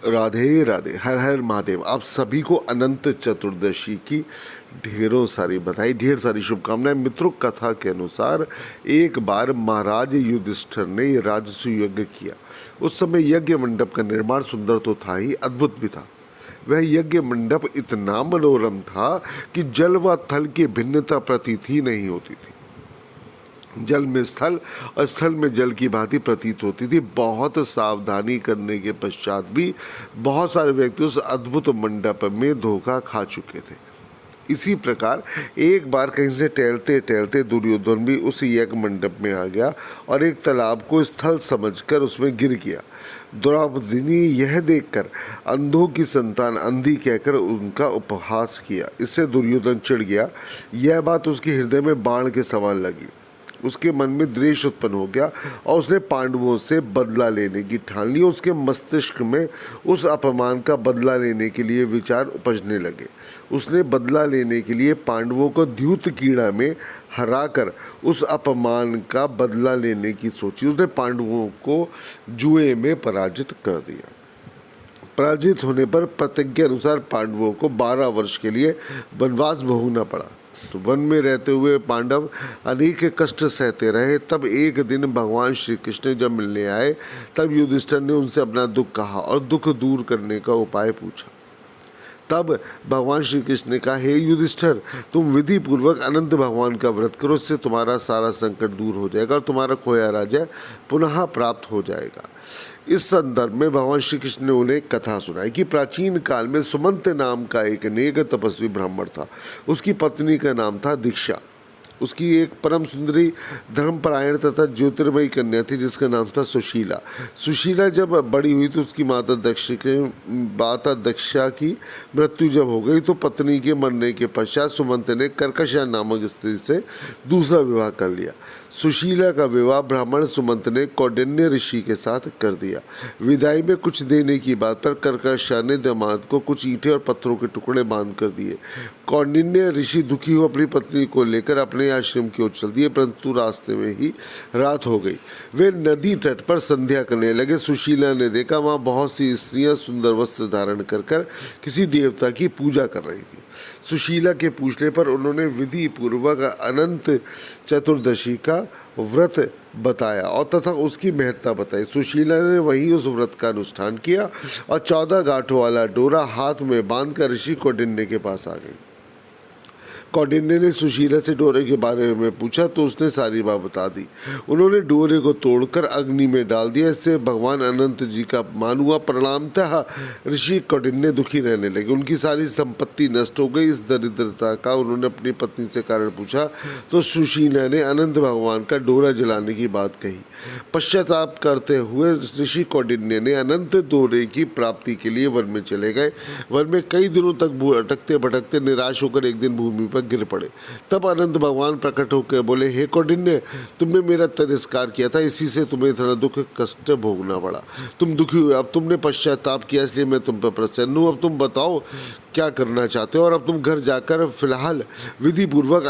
राधे राधे, हर हर महादेव। आप सभी को अनंत चतुर्दशी की ढेरों सारी बधाई, ढेर सारी शुभकामनाएं। मित्रों, कथा के अनुसार एक बार महाराज युधिष्ठिर ने राजसूय यज्ञ किया। उस समय यज्ञ मंडप का निर्माण सुंदर तो था ही, अद्भुत भी था। वह यज्ञ मंडप इतना मनोरम था कि जल व थल की भिन्नता प्रतीत ही नहीं होती थी। जल में स्थल और स्थल में जल की भांति प्रतीत होती थी। बहुत सावधानी करने के पश्चात भी बहुत सारे व्यक्ति उस अद्भुत मंडप में धोखा खा चुके थे। इसी प्रकार एक बार कहीं से टहलते टहलते दुर्योधन भी उस यज्ञ मंडप में आ गया और एक तालाब को स्थल समझकर उसमें गिर गया। द्रौपदी यह देखकर अंधों की संतान अंधी कहकर उनका उपहास किया। इससे दुर्योधन चिढ़ गया। यह बात उसके हृदय में बाण के समान लगी। उसके मन में द्वेष उत्पन्न हो गया और उसने पांडवों से बदला लेने की ठान ली। उसके मस्तिष्क में उस अपमान का बदला लेने के लिए विचार उपजने लगे। उसने बदला लेने के लिए पांडवों को द्यूत कीड़ा में हराकर उस अपमान का बदला लेने की सोची। उसने पांडवों को जुए में पराजित कर दिया। पराजित होने पर प्रतिज्ञा अनुसार पांडवों को 12 वर्ष के लिए वनवास भोगना पड़ा। तो वन में रहते हुए पांडव अनेक कष्ट सहते रहे। तब एक दिन भगवान श्री कृष्ण जब मिलने आए, तब युधिष्ठिर ने उनसे अपना दुख कहा और दुख दूर करने का उपाय पूछा। तब भगवान श्री कृष्ण ने कहा, हे युधिष्ठिर, तुम विधि पूर्वक अनंत भगवान का व्रत करो। इससे तुम्हारा सारा संकट दूर हो जाएगा और तुम्हारा खोया राज्य पुनः प्राप्त हो जाएगा। इस संदर्भ में भगवान श्री कृष्ण ने उन्हें कथा सुनाई कि प्राचीन काल में सुमंत नाम का एक नेक तपस्वी ब्राह्मण था। उसकी पत्नी का नाम था दीक्षा। उसकी एक परम सुंदरी धर्मपरायण तथा ज्योतिर्मयी कन्या थी जिसका नाम था सुशीला। सुशीला जब बड़ी हुई तो उसकी माता दक्षा की मृत्यु जब हो गई तो पत्नी के मरने के पश्चात सुमंत ने कर्कशा नामक स्त्री से दूसरा विवाह कर लिया। सुशीला का विवाह ब्राह्मण सुमंत ने कौंडिन्य ऋषि के साथ कर दिया। विदाई में कुछ देने की बात पर कर्कशा ने दामाद को कुछ ईंटें और पत्थरों के टुकड़े बांध कर दिए। कौंडिन्य ऋषि दुखी हो अपनी पत्नी को लेकर अपने आश्रम की ओर चल दिए, परंतु रास्ते में ही रात हो गई। वे नदी तट पर संध्या करने लगे। सुशीला ने देखा वहाँ बहुत सी स्त्रियां सुंदर वस्त्र धारण कर किसी देवता की पूजा कर रही थी। सुशीला के पूछने पर उन्होंने विधि पूर्वक अनंत चतुर्दशी का व्रत बताया और तथा उसकी महत्ता बताई। सुशीला ने वही उस व्रत का अनुष्ठान किया और 14 गांठों वाला डोरा हाथ में बांधकर ऋषि कौंडिन्य के पास आ गई। कौंडिन्य ने सुशीला से डोरे के बारे में पूछा तो उसने सारी बात बता दी। उन्होंने डोरे को तोड़कर अग्नि में डाल दिया। इससे भगवान अनंत जी का अपमान हुआ। परिणामतः ऋषि कौंडिन्य दुखी रहने लगे। उनकी सारी संपत्ति नष्ट हो गई। इस दरिद्रता का उन्होंने अपनी पत्नी से कारण पूछा तो सुशीला ने अनंत भगवान का डोरा जलाने की बात कही। पश्चाताप करते हुए ऋषि कौंडिन्य ने अनंत डोरे की प्राप्ति के लिए वन में चले गए। वन में कई दिनों तक अटकते भटकते निराश होकर एक दिन भूमि पर गिर पड़े। तब अनंत भगवान प्रकट होकर बोले, हे कौंडिन्य, तुमने मेरा तिरस्कार किया था, इसी से तुम्हें इतना दुख कष्ट भोगना पड़ा। तुम दुखी हुए, अब तुमने पश्चाताप किया इसलिए मैं तुम पर प्रसन्न हूँ। अब तुम बताओ क्या करना चाहते हो और अब तुम घर जाकर फिलहाल विधि पूर्वक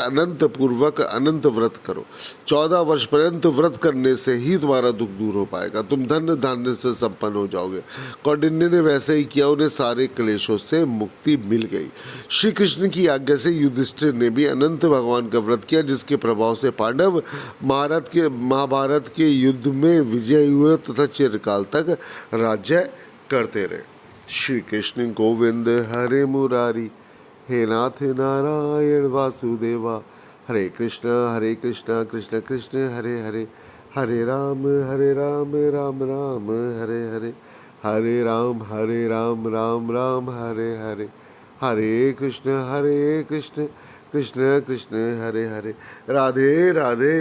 अनंत व्रत करो। 14 वर्ष पर्यंत व्रत करने से ही तुम्हारा दुख दूर हो पाएगा। तुम धन धान्य से संपन्न हो जाओगे। कौंडिन्य ने वैसे ही किया। उन्हें सारे क्लेशों से मुक्ति मिल गई। श्री कृष्ण की आज्ञा से युधिष्ठिर ने भी अनंत भगवान का व्रत किया, जिसके प्रभाव से पांडव महाभारत के युद्ध में विजयी हुए तथा चिरकाल तक राज्य करते रहे। श्री कृष्ण गोविंद हरे मुरारी, हे नाथ नारायण वासुदेवा। हरे कृष्ण कृष्ण कृष्ण हरे हरे, हरे राम राम राम हरे हरे, हरे राम राम राम हरे हरे, हरे कृष्ण कृष्ण कृष्ण हरे हरे। राधे राधे।